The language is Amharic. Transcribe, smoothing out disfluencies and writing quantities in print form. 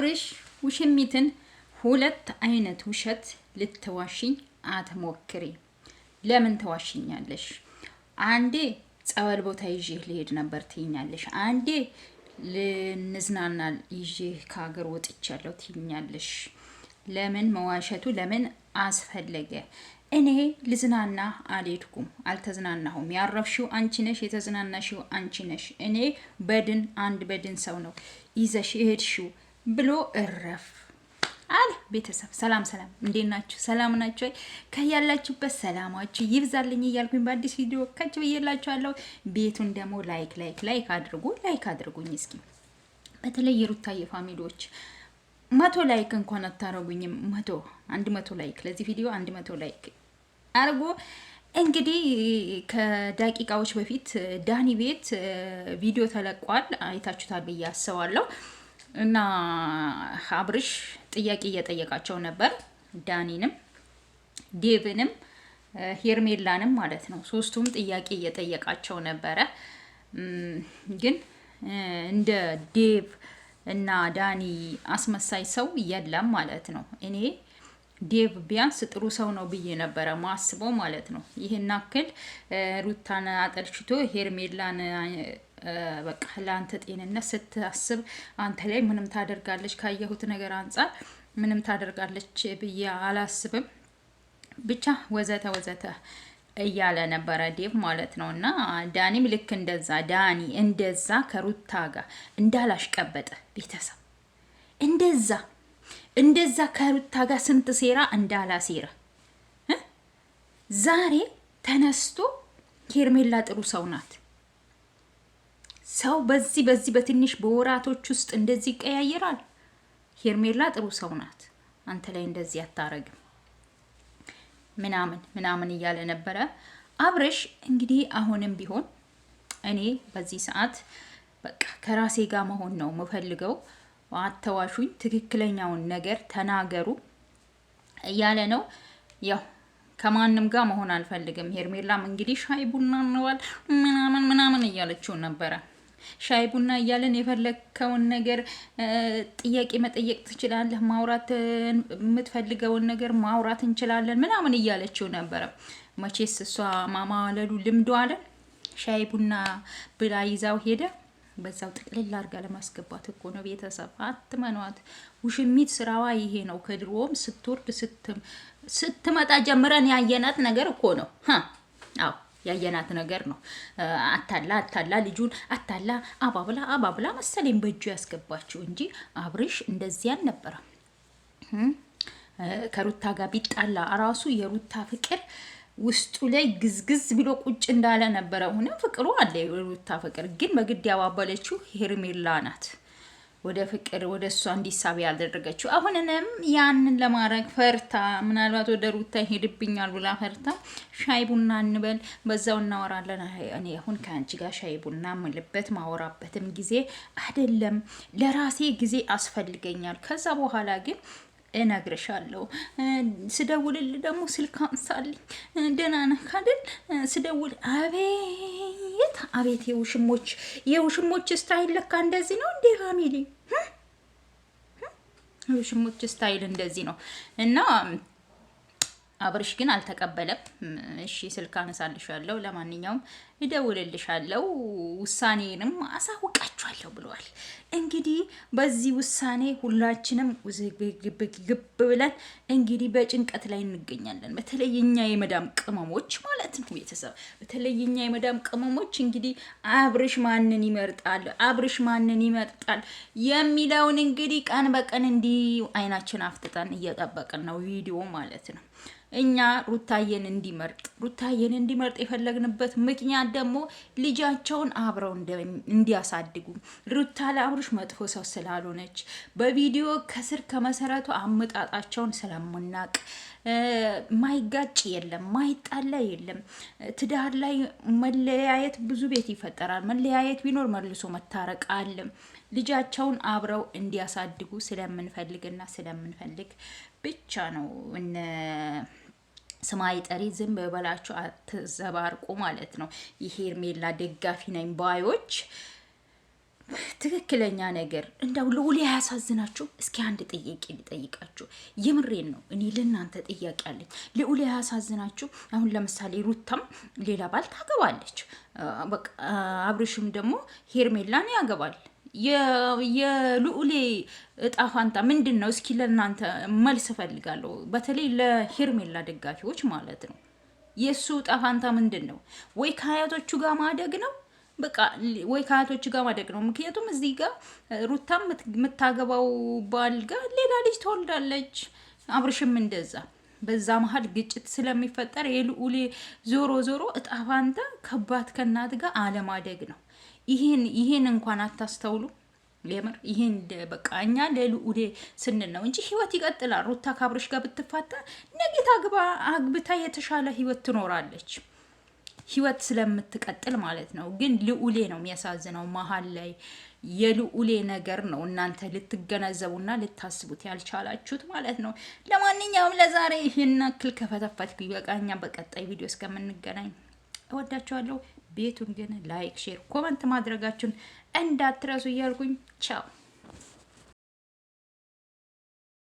አብርሽ ውሽሚትን ሁለት አይነት ውሸት ልትዋሽኝ አትሞክሪ። ለምን ተዋሽኛለሽ? አንዴ ጸበል ቦታ ይዤ ልሄድ ነበር ትይኛለሽ። አንዴ ልንዝናና ይዤ ከሀገር ወጥቻለሁ ትይኛለሽ። ለምን መዋሸቱ ለምን አስፈለገ? እኔ ልዝናና አልሄድኩም፣ አልተዝናናሁም። ያረፍሽው አንቺ ነሽ፣ የተዝናናሽው አንቺ ነሽ። እኔ አንድ በድን ሰው ነው ይዘሽ ሄድሽው ብሎ እረፍ አለ። ቤተሰብ ሰላም ሰላም፣ እንዴት ናችሁ? ሰላም ናችሁ? ከያላችሁበት ሰላማችሁ ይብዛልኝ እያልኩኝ በአዲስ ቪዲዮ ከች ብዬላችኋለሁ። ቤቱን ደግሞ ላይክ አድርጉኝ እስኪ። በተለይ የሩታዬ ፋሚሊዎች 100 ላይክ እንኳን አታረጉኝም። 100 ላይክ ለዚህ ቪዲዮ 100 ላይክ አርጉ። እንግዲህ ከደቂቃዎች በፊት ዳኒ ቤት ቪዲዮ ተለቋል፣ አይታችሁታል ብዬ አስባለሁ። እና አብርሽ ጥያቄ እየጠየቃቸው ነበር፣ ዳኒንም ዴቭንም ሄርሜላንም ማለት ነው። ሶስቱም ጥያቄ እየጠየቃቸው ነበረ። ግን እንደ ዴቭ እና ዳኒ አስመሳይ ሰው የለም ማለት ነው። እኔ ዴቭ ቢያንስ ጥሩ ሰው ነው ብዬ ነበረ ማስበው ማለት ነው። ይሄን አክል ሩታን አጠልሽቶ ሄርሜላን በቃ ለአንተ ጤንነት ስታስብ አንተ ላይ ምንም ታደርጋለች፣ ካየሁት ነገር አንጻር ምንም ታደርጋለች ብዬ አላስብም። ብቻ ወዘተ እያለ ነበረ ዴቭ ማለት ነው። እና ዳኒም ልክ ዳኒ እንደዛ ከሩታ ጋር እንዳላሽቀበጠ ቤተሰብ እንደዛ ከሩታ ጋር ስንት ሴራ እንዳላሴረ ዛሬ ተነስቶ ሄርሜላ ጥሩ ሰው ናት። ሰው በዚህ በትንሽ በወራቶች ውስጥ እንደዚህ ይቀያየራል። ሄርሜላ ጥሩ ሰው ናት፣ አንተ ላይ እንደዚህ አታረግም ምናምን እያለ ነበረ አብርሽ። እንግዲህ አሁንም ቢሆን እኔ በዚህ ሰዓት በቃ ከራሴ ጋር መሆን ነው የምፈልገው። አተዋሹኝ፣ ትክክለኛውን ነገር ተናገሩ እያለ ነው። ያው ከማንም ጋር መሆን አልፈልግም። ሄርሜላም እንግዲህ ሻይ ቡና እንዋል ምናምን እያለችው ነበረ። ሻይ ቡና እያለን የፈለከውን ነገር ጥያቄ መጠየቅ ትችላለህ፣ ማውራት የምትፈልገውን ነገር ማውራት እንችላለን ምናምን እያለችው ነበረ። መቼስ እሷ ማማለሉ ልምዶ አለን። ሻይ ቡና ብላ ይዛው ሄደ። በዛው ጥቅልል አድርጋ ለማስገባት እኮ ነው። ቤተሰብ አትመኗት። ውሽሚት ስራዋ ይሄ ነው። ከድሮም ስትወርድ ስትመጣ ጀምረን ያየናት ነገር እኮ ነው። አዎ ያየናት ነገር ነው። አታላ ልጁን አታላ አባብላ መሰለኝ በእጁ ያስገባችው እንጂ አብርሽ እንደዚህ አልነበረም። ከሩታ ጋር ቢጣላ ራሱ የሩታ ፍቅር ውስጡ ላይ ግዝግዝ ብሎ ቁጭ እንዳለ ነበረ። ሆነ ፍቅሩ አለ፣ የሩታ ፍቅር ግን በግድ ያባበለችው ሄርሜላ ናት። ወደ ፍቅር ወደ እሷ እንዲሳብ ያደረገችው። አሁንንም ያንን ለማድረግ ፈርታ ምናልባት ወደ ሩታ ይሄድብኛል ብላ ፈርታ ሻይ ቡና እንበል በዛው እናወራለን። እኔ አሁን ከአንቺ ጋር ሻይ ቡና ምልበት ማወራበትም ጊዜ አይደለም፣ ለራሴ ጊዜ አስፈልገኛል። ከዛ በኋላ ግን እነግርሻለሁ። ስደውልል ደግሞ ስልክ አንሳልኝ። ደህና ነህ አይደል? ስደውል አቤት የውሽሞች ስታይል ለካ እንደዚህ ነው እንዴ ፋሚሊ? የውሽሞች ስታይል እንደዚህ ነው። እና አብርሽ ግን አልተቀበለም። እሺ ስልክ አነሳልሻለሁ፣ ለማንኛውም እደውልልሻለሁ፣ ውሳኔንም አሳውቃችኋለሁ ብለዋል። እንግዲህ በዚህ ውሳኔ ሁላችንም ግብ ብለን እንግዲህ በጭንቀት ላይ እንገኛለን። በተለይ የኛ የመዳም ቅመሞች ማለት ነው ቤተሰብ፣ በተለይ የኛ የመዳም ቅመሞች እንግዲህ አብርሽ ማንን ይመርጣል የሚለውን እንግዲህ ቀን በቀን እንዲህ አይናችን አፍጥጠን እየጠበቅን ነው ቪዲዮ ማለት ነው። እኛ ሩታዬን እንዲመርጥ የፈለግንበት ምክንያት ደግሞ ልጃቸውን አብረው እንዲያሳድጉ፣ ሩታ ለአብርሽ መጥፎ ሰው ስላልሆነች በቪዲዮ ከስር ከመሰረቱ አመጣጣቸውን ስለምናቅ፣ ማይጋጭ የለም ማይጣላ የለም። ትዳር ላይ መለያየት ብዙ ቤት ይፈጠራል። መለያየት ቢኖር መልሶ መታረቅ አለ። ልጃቸውን አብረው እንዲያሳድጉ ስለምንፈልግ ብቻ ነው። ስማይ ጠሪ ዝም በበላችሁ አትዘባርቁ ማለት ነው። የሄርሜላ ደጋፊ ነኝ ባዮች ትክክለኛ ነገር እንደው ልዑል ያሳዝናችሁ። እስኪ አንድ ጥያቄ ልጠይቃችሁ፣ የምሬን ነው። እኔ ለእናንተ ጥያቄ አለኝ። ልዑል ያሳዝናችሁ። አሁን ለምሳሌ ሩታም ሌላ ባል ታገባለች፣ በቃ አብርሽም ደግሞ ሄርሜላን ያገባል። የልዑሌ እጣ ፋንታ ምንድን ነው? እስኪ ለእናንተ መልስ እፈልጋለሁ። በተለይ ለሄርሜላ ደጋፊዎች ማለት ነው። የእሱ እጣ ፋንታ ምንድን ነው? ወይ ከአያቶቹ ጋር ማደግ ነው በቃ ወይ ከአያቶች ጋር ማደግ ነው። ምክንያቱም እዚህ ጋር ሩታም የምታገባው ባል ጋር ሌላ ልጅ ትወልዳለች፣ አብርሽም እንደዛ። በዛ መሀል ግጭት ስለሚፈጠር የልዑሌ ዞሮ ዞሮ እጣ ፋንታ ከባት ከእናት ጋር አለማደግ ነው። ይሄን እንኳን አታስተውሉ። የምር ይሄን በቃ እኛ ለልዑሌ ስንል ነው እንጂ ህይወት ይቀጥላል። ሩታ ከአብርሽ ጋር ብትፋታ ነገ አግብታ የተሻለ ህይወት ትኖራለች። ህይወት ስለምትቀጥል ማለት ነው። ግን ልዑሌ ነው የሚያሳዝነው። መሀል ላይ የልዑሌ ነገር ነው እናንተ ልትገነዘቡና ልታስቡት ያልቻላችሁት ማለት ነው። ለማንኛውም ለዛሬ ይህን ያክል ከፈተፈትኩ ይበቃኛ። በቀጣይ ቪዲዮ እስከምንገናኝ እወዳችኋለሁ። ቤቱን ግን ላይክ፣ ሼር፣ ኮመንት ማድረጋችሁን እንዳትረሱ እያልኩኝ ቻው።